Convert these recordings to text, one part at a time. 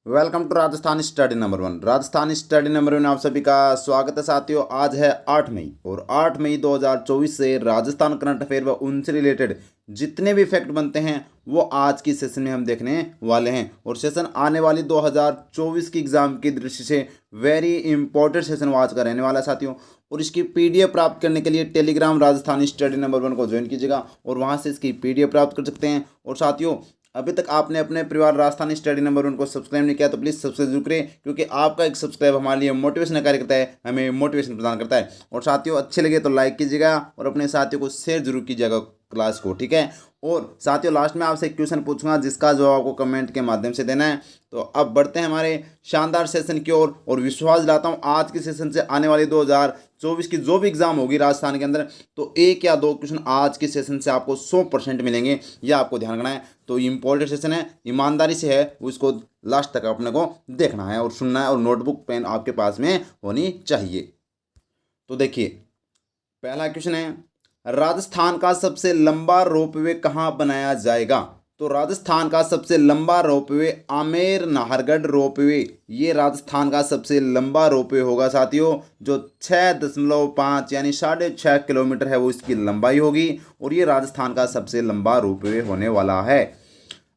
Welcome to Rajasthan study number one. Rajasthan study number one में आप सभी का स्वागत है साथियों। आज है 8 मई और 8 मई 2024 से राजस्थान करंट अफेयर व उनसे रिलेटेड जितने भी फैक्ट बनते हैं वो आज की सेशन में हम देखने वाले हैं। और सेशन आने वाली 2024 की एग्ज़ाम की दृष्टि से वेरी इंपॉर्टेंट सेशन वो आज का रहने वाला है साथियों। और इसकी पीडीएफ प्राप्त करने के लिए Telegram Rajasthan study number one को ज्वाइन कीजिएगा और वहाँ से इसकी पीडीएफ प्राप्त कर सकते हैं। और साथियों, अभी तक आपने अपने परिवार राजस्थान स्टडी नंबर वन को सब्सक्राइब नहीं किया तो प्लीज़ सब्सक्राइब जरूर करें, क्योंकि आपका एक सब्सक्राइब हमारे लिए मोटिवेशन कार्य करता है, हमें मोटिवेशन प्रदान करता है। और साथियों, अच्छे लगे तो लाइक कीजिएगा और अपने साथियों को शेयर जरूर कीजिएगा क्लास को, ठीक है। और साथियों, लास्ट में आपसे एक क्वेश्चन पूछूंगा जिसका जवाब आपको कमेंट के माध्यम से देना है। तो अब बढ़ते हैं हमारे शानदार सेशन की ओर और विश्वास दिलाता हूँ आज के सेशन से आने वाली 2024 की जो भी एग्जाम होगी राजस्थान के अंदर, तो एक या दो क्वेश्चन आज के सेशन से आपको 100% मिलेंगे, यह आपको ध्यान रखना है। तो इम्पोर्टेंट सेशन है, ईमानदारी से है, उसको लास्ट तक अपने को देखना है और सुनना है, और नोटबुक पेन आपके पास में होनी चाहिए। तो देखिए, पहला क्वेश्चन है, राजस्थान का सबसे लंबा रोपवे कहाँ बनाया जाएगा? तो राजस्थान का सबसे लंबा रोपवे आमेर नाहरगढ़ रोपवे, ये राजस्थान का सबसे लंबा रोपवे होगा साथियों, जो 6.5 यानी 6.5 किलोमीटर है वो इसकी लंबाई होगी। और ये राजस्थान का सबसे लंबा रोपवे होने वाला है।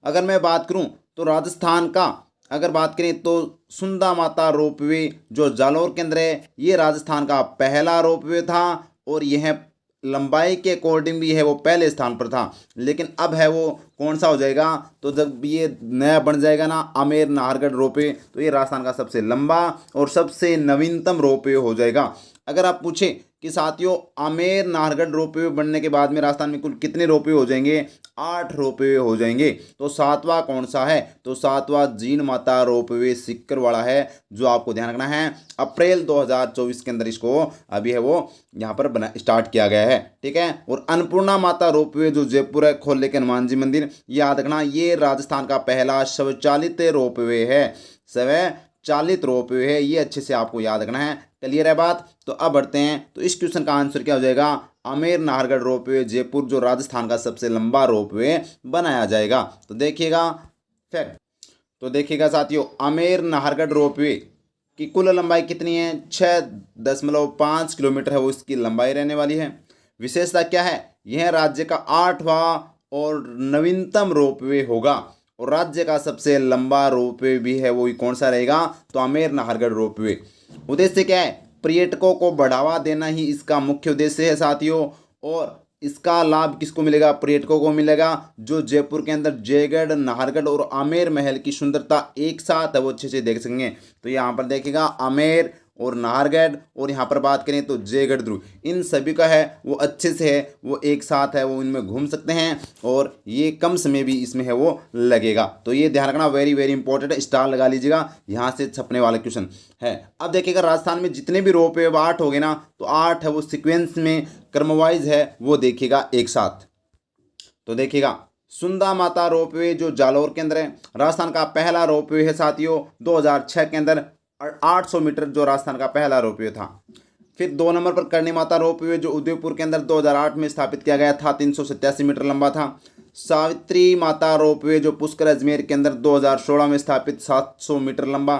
अगर मैं बात करूं तो राजस्थान का अगर बात करें तो सुंदा माता रोपवे जो जालोर के अंदर है, ये राजस्थान का पहला रोपवे था और यह लंबाई के अकॉर्डिंग भी है वो पहले स्थान पर था। लेकिन अब है वो कौन सा हो जाएगा? तो जब ये नया बन जाएगा ना आमेर नाहरगढ़ रोपवे, तो ये राजस्थान का सबसे लंबा और सबसे नवीनतम रोपवे हो जाएगा। अगर आप पूछें कि साथियों, आमेर नाहरगढ़ रोपवे बनने के बाद में राजस्थान में कुल कितने रोपवे हो जाएंगे? 8 रोपवे हो जाएंगे। तो सातवां कौन सा है? तो सातवां जीण माता रोपवे सिक्कर वाला है, जो आपको ध्यान रखना है। अप्रैल 2024 के अंदर इसको अभी है वो यहाँ पर बना स्टार्ट किया गया है, ठीक है। और अन्नपूर्णा माता रोपवे जो जयपुर है खोले के हनुमान जी मंदिर, याद रखना ये राजस्थान का पहला स्वचालित रोपवे है। स्वचालित रोपवे है, ये अच्छे से आपको याद रखना है। क्लियर है बात? तो अब बढ़ते हैं। तो इस क्वेश्चन का आंसर क्या हो जाएगा? आमेर नाहरगढ़ रोपवे जयपुर जो राजस्थान का सबसे लंबा रोपवे बनाया जाएगा। तो देखिएगा फैक्ट, तो देखिएगा साथियों, आमेर नाहरगढ़ रोपवे की कुल लंबाई कितनी है? 6.5 किलोमीटर है वो इसकी लंबाई रहने वाली है। विशेषता क्या है? यह राज्य का 8वां और नवीनतम रोपवे होगा। और राज्य का सबसे लंबा रोपवे भी है वो कौन सा रहेगा? तो आमेर नाहरगढ़ रोपवे। उद्देश्य क्या है? पर्यटकों को बढ़ावा देना ही इसका मुख्य उद्देश्य है साथियों। और इसका लाभ किसको मिलेगा? पर्यटकों को मिलेगा जो जयपुर के अंदर जयगढ़, नाहरगढ़ और आमेर महल की सुंदरता एक साथ है वो अच्छे से देख सकेंगे। तो यहाँ पर देखिएगा आमेर और नाहरगढ़, और यहाँ पर बात करें तो जयगढ़ दुर्ग, इन सभी का है वो अच्छे से है वो एक साथ है वो इनमें घूम सकते हैं और ये कम समय भी इसमें है वो लगेगा। तो ये ध्यान रखना, वेरी वेरी इंपॉर्टेंट है, स्टार लगा लीजिएगा, यहाँ से छपने वाला क्वेश्चन है। अब देखिएगा राजस्थान में जितने भी रोपवे 8 हो गए ना, तो 8 है वो सिक्वेंस में क्रमवाइज है वो देखिएगा एक साथ। तो देखिएगा, सुंदा माता रोपवे जो जालोर के अंदर है, राजस्थान का पहला रोपवे है साथियों 2006 के अंदर, 800 मीटर जो राजस्थान का पहला रोपवे था। फिर 2 नंबर पर करणी माता रोपवे जो उदयपुर के अंदर 2008 में स्थापित किया गया था, 387 मीटर लंबा था। सावित्री माता रोपवे जो पुष्कर अजमेर के अंदर 2016 में स्थापित, 700 मीटर लंबा।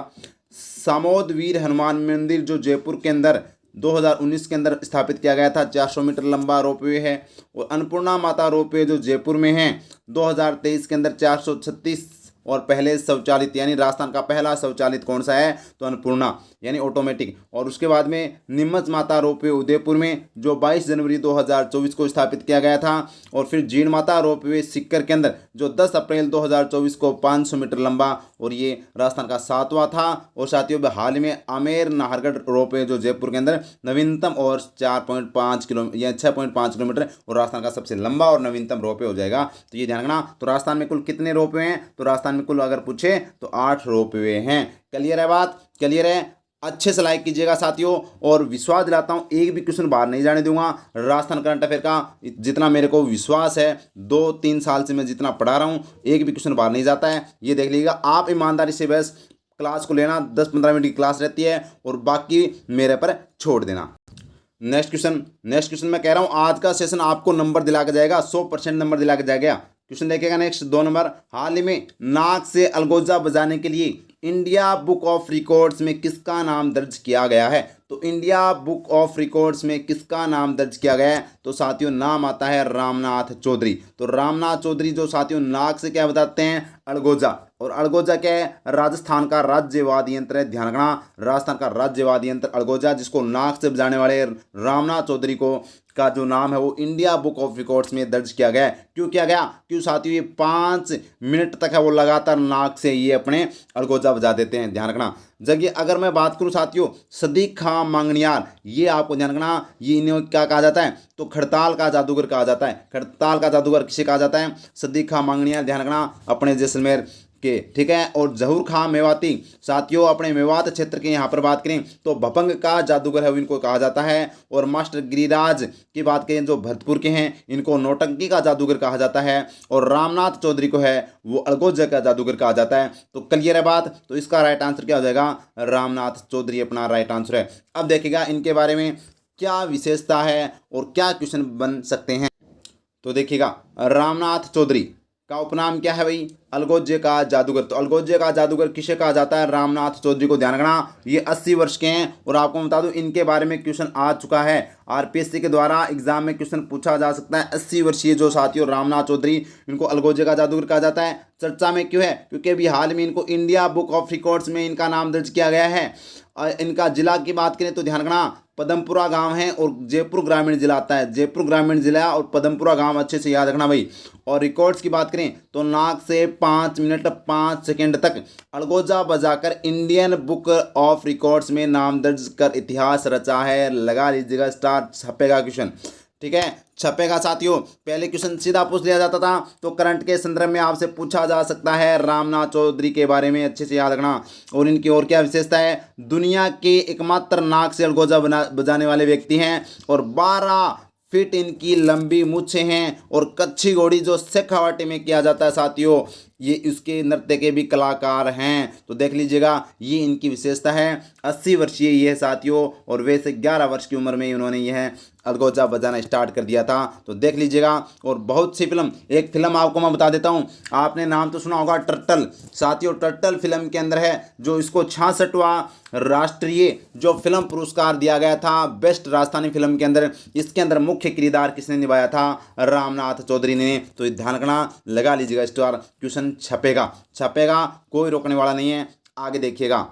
सामोद वीर हनुमान मंदिर जो जयपुर के अंदर 2019 के अंदर स्थापित किया गया था, 400 मीटर लंबा रोपवे है। और अन्नपूर्णा माता रोपवे जो जयपुर में है 2023 के अंदर 436, और पहले शौचालित यानी राजस्थान का पहला शौचालित कौन सा है? तो अन्नपूर्णा यानी ऑटोमेटिक। और उसके बाद में निम्मच माता रोपवे उदयपुर में जो 22 जनवरी 2024 को स्थापित किया गया था। और फिर जीण माता रोपवे सिक्कर के अंदर जो 10 अप्रैल 2024 को 500 मीटर लंबा, और ये राजस्थान का 7वां था। और साथियों, हाल में आमेर नाहरगढ़ रोपवे जो जयपुर के अंदर नवीनतम और 4.5 किलोमीटर या 6.5 किलोमीटर और राजस्थान का सबसे लंबा और नवीनतम रोपवे हो जाएगा। तो ये ध्यान रखना। तो राजस्थान में कुल कितने रोपवे हैं? तो राजस्थान में कुल अगर पूछे तो 8 रोपवे हैं। क्लियर है बात? क्लियर है? अच्छे से लाइक कीजिएगा साथियों, और विश्वास दिलाता हूँ एक भी क्वेश्चन बाहर नहीं जाने दूंगा राजस्थान करंट अफेयर का। जितना मेरे को विश्वास है, 2-3 साल से मैं जितना पढ़ा रहा हूँ, एक भी क्वेश्चन बाहर नहीं जाता है, ये देख लीजिएगा। आप ईमानदारी से बस क्लास को लेना, 10-15 मिनट की क्लास रहती है और बाकी मेरे पर छोड़ देना। नेक्स्ट क्वेश्चन मैं कह रहा हूँ आज का सेशन आपको नंबर दिला के जाएगा, 100% नंबर दिला के जाएगा। क्वेश्चन देखिएगा नेक्स्ट 2 नंबर, हाल ही में नाक से अलगोजा बजाने के लिए इंडिया बुक ऑफ रिकॉर्ड्स में किसका नाम दर्ज किया गया है? तो इंडिया बुक ऑफ रिकॉर्ड्स में किसका नाम दर्ज किया गया है? तो साथियों नाम आता है रामनाथ चौधरी। तो रामनाथ चौधरी जो साथियों नाक से क्या बताते हैं? अड़गोजा। और अड़गोजा क्या है? राजस्थान का राज्य वाद्य यंत्र है। ध्यान रखना, राजस्थान का राज्य वाद्य यंत्र अड़गोजा, जिसको नाक से बजाने वाले रामनाथ चौधरी को का जो नाम है वो इंडिया बुक ऑफ रिकॉर्ड्स में दर्ज किया गया है। क्यों किया गया? क्यों साथियों ये 5 मिनट तक है वो लगातार नाक से ये अपने अड़गोजा बजा देते हैं। ध्यान रखना। जबकि अगर मैं बात करूं साथियों सदीक खां मांगनियार, ये आपको ध्यान रखना, ये इन्हें क्या कहा जाता है? तो खड़ताल का जादूगर कहा जाता है। खड़ताल का जादूगर किसे कहा जाता है? सदीक खां मांगनियार। ध्यान रखना, अपने जैसलमेर के, ठीक है। और जहूर खां मेवाती साथियों अपने मेवात क्षेत्र के यहाँ पर बात करें तो भपंग का जादूगर है इनको कहा जाता है। और मास्टर गिरिराज की बात करें जो भरतपुर के हैं, इनको नौटंकी का जादूगर कहा जाता है। और रामनाथ चौधरी को है वो अड़गोजा का जादूगर कहा जाता है। तो क्लियर है बात। तो इसका राइट आंसर क्या हो जाएगा? रामनाथ चौधरी अपना राइट आंसर है। अब देखिएगा इनके बारे में क्या विशेषता है और क्या क्वेश्चन बन सकते हैं। तो देखिएगा रामनाथ चौधरी का उपनाम क्या है भाई? अलगोजे का जादूगर। तो अलगोजे का जादूगर किसे कहा जाता है? रामनाथ चौधरी को। ध्यान रखना, ये 80 वर्ष के हैं। और आपको बता दूं इनके बारे में क्वेश्चन आ चुका है, आरपीएससी के द्वारा एग्जाम में क्वेश्चन पूछा जा सकता है। 80 वर्षीय जो साथियों रामनाथ चौधरी, इनको अलगोजे का जादूगर कहा जाता है। चर्चा में क्यों है? क्योंकि अभी हाल में इनको इंडिया बुक ऑफ रिकॉर्ड्स में इनका नाम दर्ज किया गया है। इनका जिला की बात करें तो ध्यान रखना पदमपुरा गांव है और जयपुर ग्रामीण जिला आता है। जयपुर ग्रामीण जिला और पदमपुरा गांव अच्छे से याद रखना भाई। और रिकॉर्ड्स की बात करें तो नाक से 5 मिनट 5 सेकंड तक अड़गोजा बजाकर इंडियन बुक ऑफ रिकॉर्ड्स में नाम दर्ज कर इतिहास रचा है। लगा लीजिएगा स्टार, छपेगा क्वेश्चन, ठीक है, छपेगा साथियों। पहले क्वेश्चन सीधा पूछ लिया जाता था, तो करंट के संदर्भ में आपसे पूछा जा सकता है रामनाथ चौधरी के बारे में, अच्छे से याद रखना। और इनकी और क्या विशेषता है? दुनिया के एकमात्र नाक से अलगोजा बजाने वाले व्यक्ति हैं। और 12 फीट इनकी लंबी मूछें हैं। और कच्छी घोड़ी जो शेखावाटी में किया जाता है साथियों, ये इसके नृत्य के भी कलाकार हैं। तो देख लीजिएगा ये इनकी विशेषता है। 80 वर्षीय ये साथियों, और वैसे 11 वर्ष की उम्र में इन्होंने यह अलगोजा बजाना स्टार्ट कर दिया था। तो देख लीजिएगा। और बहुत सी फिल्म, एक फिल्म आपको मैं बता देता हूँ, आपने नाम तो सुना होगा टर्टल साथियों। टर्टल फिल्म के अंदर है जो इसको 66वां राष्ट्रीय जो फिल्म पुरस्कार दिया गया था बेस्ट राजस्थानी फिल्म के अंदर। इसके अंदर मुख्य किरदार किसने निभाया था? रामनाथ चौधरी ने। तो ध्यान रखना, लगा लीजिएगा स्टार, क्वेश्चन छपेगा, छपेगा, कोई रोकने वाला नहीं है। आगे देखिएगा।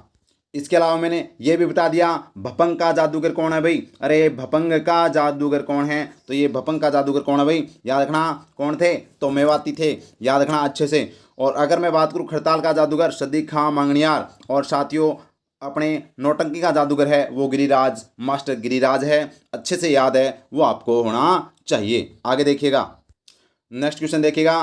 इसके अलावा मैंने ये भी बता दिया भपंग का जादूगर कौन है भाई? अरे भपंग का जादूगर कौन है? तो ये भपंग का जादूगर कौन है भाई? याद रखना कौन थे? तो मेवाती थे, याद रखना अच्छे से। और अगर मैं बात करूँ खड़ताल का जादूगर सदीक खां मांगनियार, और साथियों अपने नौटंकी का जादूगर है वो गिरिराज, मास्टर गिरिराज है, अच्छे से याद है, वो आपको होना चाहिए। आगे देखिएगा, नेक्स्ट क्वेश्चन देखिएगा।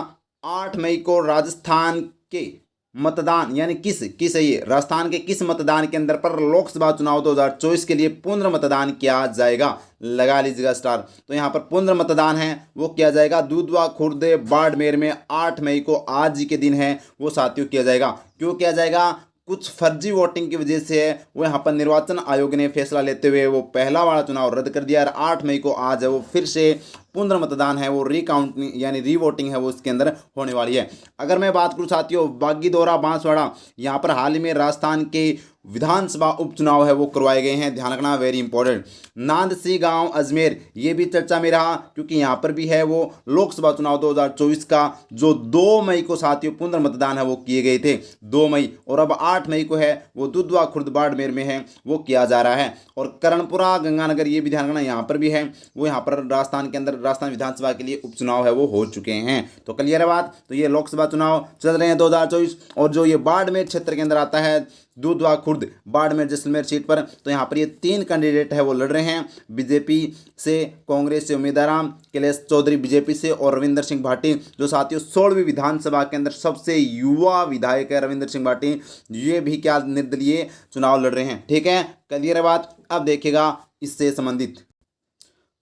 8 मई को राजस्थान के मतदान यानी किस है ये? राजस्थान के किस मतदान केंद्र पर लोकसभा चुनाव 2024 के लिए पुनर्मतदान किया जाएगा? लगा लीजिएगा स्टार। तो यहाँ पर पुनर्मतदान है वो किया जाएगा दुधवा खुर्द बाड़मेर में 8 मई को, आज ही के दिन है वो साथियों किया जाएगा। क्यों किया जाएगा? कुछ फर्जी वोटिंग की वजह से है वो यहाँ पर निर्वाचन आयोग ने फैसला लेते हुए वो पहला वाला चुनाव रद्द कर दिया। 8 मई को आज है वो फिर से पुनर्मतदान है वो रिकाउंट यानी रीवोटिंग है वो इसके अंदर होने वाली है। अगर मैं बात करूँ साथियों बागीदोरा बांसवाड़ा, यहाँ पर हाल ही में राजस्थान के विधानसभा उपचुनाव है वो करवाए गए हैं, ध्यान रखना, वेरी इंपॉर्टेंट। नांदसी गांव अजमेर, ये भी चर्चा में रहा क्योंकि यहाँ पर भी है वो लोकसभा चुनाव 2024 का जो 2 मई को साथियों पुनर्मतदान है वो किए गए थे 2 मई, और अब 8 मई को है वो दुधवा खुर्द बाड़मेर में है वो किया जा रहा है। और करणपुरा गंगानगर, ये भी ध्यान रखना, यहाँ पर भी है वो, यहाँ पर राजस्थान के अंदर राजस्थान विधानसभा के लिए उपचुनाव है वो हो चुके हैं। तो क्लियर है बात। तो ये लोकसभा चुनाव चल रहे हैं 2024, और जो ये बाड़मेर क्षेत्र के अंदर आता है दुधवा खुर्द बाड़मेर जैसलमेर सीट पर, तो यहाँ पर ये 3 कैंडिडेट है वो लड़ रहे हैं। बीजेपी से, कांग्रेस से उम्मीदवार कैलाश चौधरी बीजेपी से, और रविंदर सिंह भाटी जो साथियों 16वीं विधानसभा के अंदर सबसे युवा विधायक है रविंदर सिंह भाटी, ये भी क्या निर्दलीय चुनाव लड़ रहे हैं। ठीक है, क्लियर है बात। अब देखिएगा इससे संबंधित,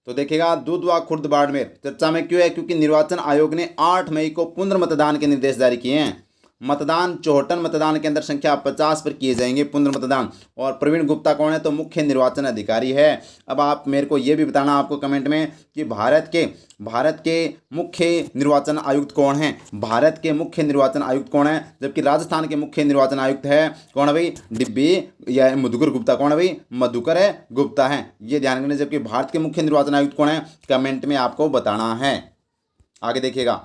तो देखिएगा दुधवा खुर्द बाड़मेर चर्चा में क्यों है? क्योंकि निर्वाचन आयोग ने 8 मई को पुनर्मतदान के निर्देश जारी किए हैं। मतदान 54 मतदान केंद्र संख्या 50 पर किए जाएंगे पुनर्मतदान। और प्रवीण गुप्ता कौन है? तो मुख्य निर्वाचन अधिकारी है। अब आप मेरे को ये भी बताना आपको कमेंट में कि भारत के मुख्य निर्वाचन आयुक्त कौन है? भारत के मुख्य निर्वाचन आयुक्त कौन है? जबकि राजस्थान के मुख्य निर्वाचन आयुक्त है कौन है भाई? डिब्बी या मधुकर गुप्ता। कौन है भाई? मधुकर गुप्ता है, ये ध्यान रखना। जबकि भारत के मुख्य निर्वाचन आयुक्त कौन है? कमेंट में आपको बताना है। आगे देखिएगा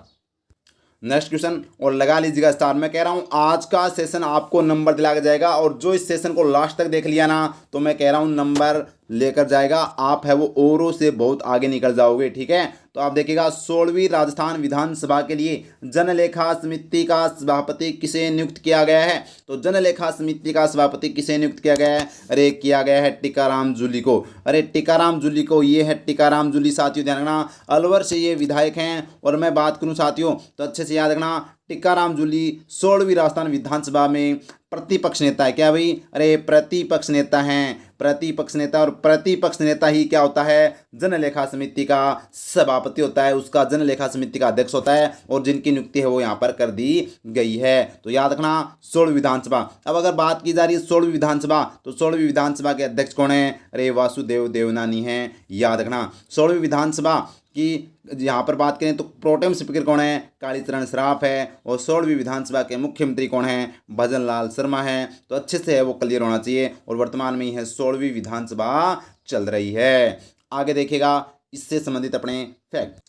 नेक्स्ट क्वेश्चन, और लगा लीजिएगा स्टार। मैं कह रहा हूं आज का सेशन आपको नंबर दिलाया जाएगा, और जो इस सेशन को लास्ट तक देख लिया ना, तो मैं कह रहा हूं नंबर लेकर जाएगा। आप है वो औरों से बहुत आगे निकल जाओगे, ठीक है। तो आप देखिएगा 16वीं राजस्थान विधानसभा के लिए जनलेखा समिति का सभापति किसे नियुक्त किया गया है? तो जनलेखा समिति का सभापति किसे नियुक्त किया गया है? अरे किया गया है टीकाराम जूली को। अरे टीकाराम जूली को, ये है टीकाराम जूली साथियों, ध्यान रखना। अलवर से ये विधायक हैं। और मैं बात करूं साथियों तो अच्छे से याद रखना, टीकाराम जूली 16वीं राजस्थान विधानसभा में प्रतिपक्ष नेता है। क्या भाई? अरे प्रतिपक्ष नेता हैं, प्रतिपक्ष नेता। और प्रतिपक्ष नेता ही क्या होता है? जनलेखा समिति का सभापति होता है, उसका जनलेखा समिति का अध्यक्ष होता है, और जिनकी नियुक्ति है वो यहाँ पर कर दी गई है। तो याद रखना 16वीं विधानसभा। अब अगर बात की जा रही है 16वीं विधानसभा, तो 16वीं विधानसभा के अध्यक्ष कौन है? अरे वासुदेव देवनानी हैं, याद रखना। 16वीं विधानसभा कि यहाँ पर बात करें तो प्रोटेम स्पीकर कौन है? कालीचरण सराफ है। और 16वीं विधानसभा के मुख्यमंत्री कौन है? भजन लाल शर्मा है। तो अच्छे से है वो क्लियर होना चाहिए। और वर्तमान में ही है 16वीं विधानसभा चल रही है। आगे देखिएगा इससे संबंधित अपने फैक्ट।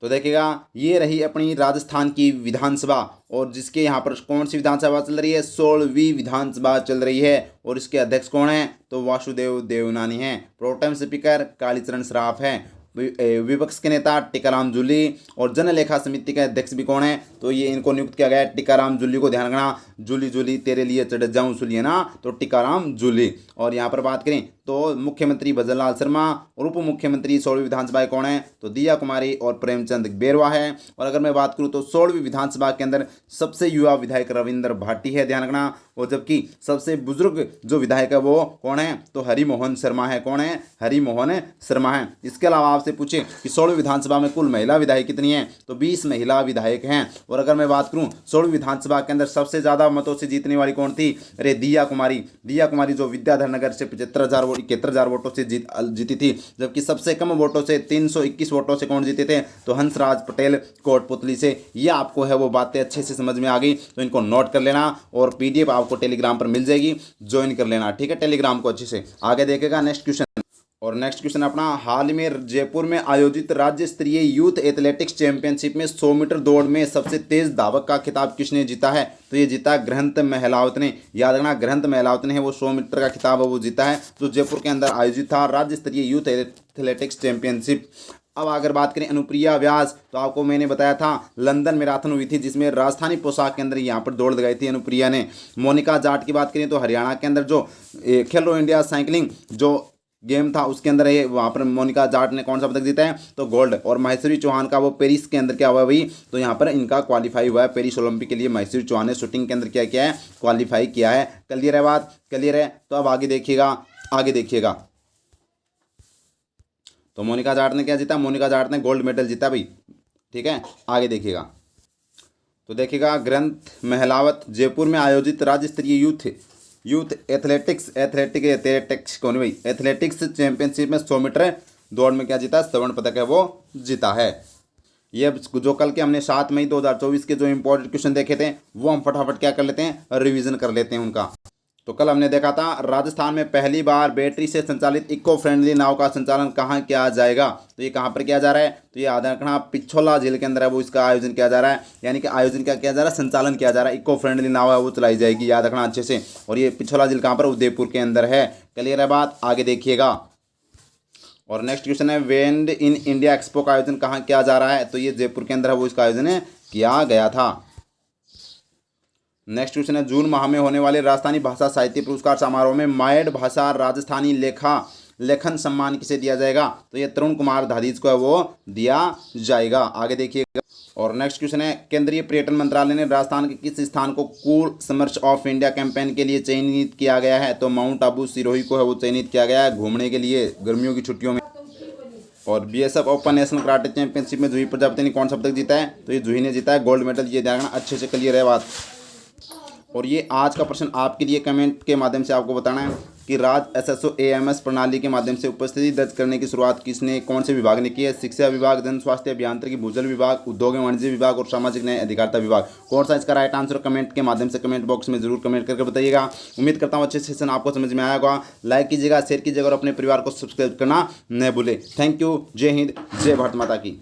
तो देखिएगा ये रही अपनी राजस्थान की विधानसभा, और जिसके यहाँ पर कौन सी विधानसभा चल रही है? 16वीं विधानसभा चल रही है। और इसके अध्यक्ष कौन है? तो वासुदेव देवनानी हैं। प्रोटेम स्पीकर कालीचरण सराफ हैं। विपक्ष के नेता टीकाराम जूली। और जनलेखा समिति के अध्यक्ष भी कौन है? तो ये इनको नियुक्त किया गया है टीकाराम जूली को। ध्यान रखना, जूली जूली तेरे लिए चढ़ जाऊं सुलिए ना, तो टीकाराम जूली। और यहाँ पर बात करें तो मुख्यमंत्री भजन लाल शर्मा, और उप मुख्यमंत्री 16वीं विधानसभा कौन है? तो दिया कुमारी और प्रेमचंद बेरवा है। और अगर मैं बात करूँ तो 16वीं विधानसभा के अंदर सबसे युवा विधायक रविंद्र भाटी है, ध्यान रखना। और जबकि सबसे बुजुर्ग जो विधायक है वो कौन है? तो हरिमोहन शर्मा है। कौन है? हरिमोहन शर्मा है। इसके अलावा आपसे पूछे कि 16वीं विधानसभा में कुल महिला विधायक कितनी है? तो 20 महिला विधायक हैं। और अगर मैं बात करूं 16वीं विधानसभा के अंदर सबसे ज्यादा मतों से जीतने वाली कौन थी? अरे दिया कुमारी। दिया कुमारी जो विद्याधर नगर से 71,000 वोटों से जीती थी। जबकि सबसे कम वोटों से 321 वोटों से कौन जीते थे? तो हंसराज पटेल कोटपुतली से। ये आपको है वो बातें अच्छे से समझ में आ गई, तो इनको नोट कर लेना। और PDF आपको टेलीग्राम पर मिल जाएगी, ज्वाइन कर लेना, ठीक है, टेलीग्राम को अच्छे से। आगे देखेगा नेक्स्ट क्वेश्चन। और नेक्स्ट क्वेश्चन अपना, हाल ही में जयपुर में आयोजित राज्य स्तरीय यूथ एथलेटिक्स चैंपियनशिप में 100 मीटर दौड़ में सबसे तेज धावक का खिताब किसने जीता है? तो ये जीता ग्रंथ महलावत ने। याद रखना, ग्रंथ महलावत ने है वो 100 मीटर का खिताब है वो जीता है, जो जयपुर के अंदर आयोजित था राज्य स्तरीय यूथ एथलेटिक्स चैंपियनशिप। अब अगर बात करें अनुप्रिया व्यास, तो आपको मैंने बताया था लंदन मैराथन हुई थी, जिसमें राजस्थानी पोशाक के अंदर यहाँ पर दौड़ लगाई थी अनुप्रिया ने। मोनिका जाट की बात करें तो हरियाणा के अंदर जो खेलो इंडिया साइकिलिंग जो गेम था उसके अंदर ये वहाँ पर मोनिका जाट ने कौन सा पदक जीता है? तो गोल्ड। और महेश्वरी चौहान का वो पेरिस के अंदर क्या हुआ भाई? तो यहाँ पर इनका क्वालिफाई हुआ है पेरिस ओलंपिक के लिए। महेश्वरी चौहान ने शूटिंग के अंदर क्या किया है? क्वालिफाई किया है। क्लियर है बात? क्लियर है। तो अब आगे देखिएगा तो मोनिका जाट ने क्या जीता? मोनिका जाट ने गोल्ड मेडल जीता भाई, ठीक है। आगे देखिएगा तो देखिएगा ग्रंथ महलावत जयपुर में आयोजित राज्य स्तरीय यूथ एथलेटिक्स कौन भाई? एथलेटिक्स चैंपियनशिप में 100 मीटर दौड़ में क्या जीता? स्वर्ण पदक है वो जीता है। ये जो कल के हमने 7 मई 2024 के जो इंपॉर्टेंट क्वेश्चन देखे थे वो हम फटाफट क्या कर लेते हैं? रिवीजन कर लेते हैं उनका। तो कल हमने देखा था राजस्थान में पहली बार बैटरी से संचालित इको फ्रेंडली नाव का संचालन कहाँ किया जाएगा? तो ये कहाँ पर किया जा रहा है? तो ये याद रखना पिछोला झील के अंदर है वो इसका आयोजन किया जा रहा है। यानी कि आयोजन क्या किया जा रहा है? संचालन किया जा रहा है। इको फ्रेंडली नाव है वो चलाई जाएगी, याद रखना अच्छे से। और ये पिछोला झील कहाँ पर? उदयपुर के अंदर है। क्लियर है बात? आगे देखिएगा। और नेक्स्ट क्वेश्चन है वेंड इन इंडिया एक्सपो का आयोजन कहाँ किया जा रहा है? तो ये जयपुर के अंदर है वो इसका आयोजन किया गया था। नेक्स्ट क्वेश्चन है जून माह में होने वाले राजस्थानी भाषा साहित्य पुरस्कार समारोह में मायड भाषा राजस्थानी लेखन सम्मान किसे दिया जाएगा? तो ये तरुण कुमार धादीज को है वो दिया जाएगा। आगे देखिएगा। और नेक्स्ट क्वेश्चन है केंद्रीय पर्यटन मंत्रालय ने राजस्थान के किस स्थान को cool summers of India campaign के लिए चयनित किया गया है? तो माउंट आबू सिरोही को है वो चयनित किया गया है घूमने के लिए गर्मियों की छुट्टियों में। और BSF open national karate championship में जूही प्रजापति ने कौन सा पदक जीता है? तो ये जूही ने जीता है गोल्ड मेडल। ये ध्यान रखना अच्छे से, क्लियर है बात। और ये आज का प्रश्न आपके लिए कमेंट के माध्यम से आपको बताना है कि राज्य SSO AMS प्रणाली के माध्यम से उपस्थिति दर्ज करने की शुरुआत किसने, कौन से विभाग ने की है? शिक्षा विभाग, जन स्वास्थ्य अभियांत्रिकी, भूजल विभाग, उद्योग एवं वाणिज्य विभाग और सामाजिक न्याय अधिकारिता विभाग। कौन सा इसका राइट आंसर? कमेंट के माध्यम से कमेंट बॉक्स में जरूर कमेंट करके बताइएगा। उम्मीद करता हूँ अच्छे सेशन आपको समझ में आया होगा। लाइक कीजिएगा, शेयर कीजिएगा और अपने परिवार को सब्सक्राइब करना न भूलें। Thank you. जय हिंद, जय भारत माता की।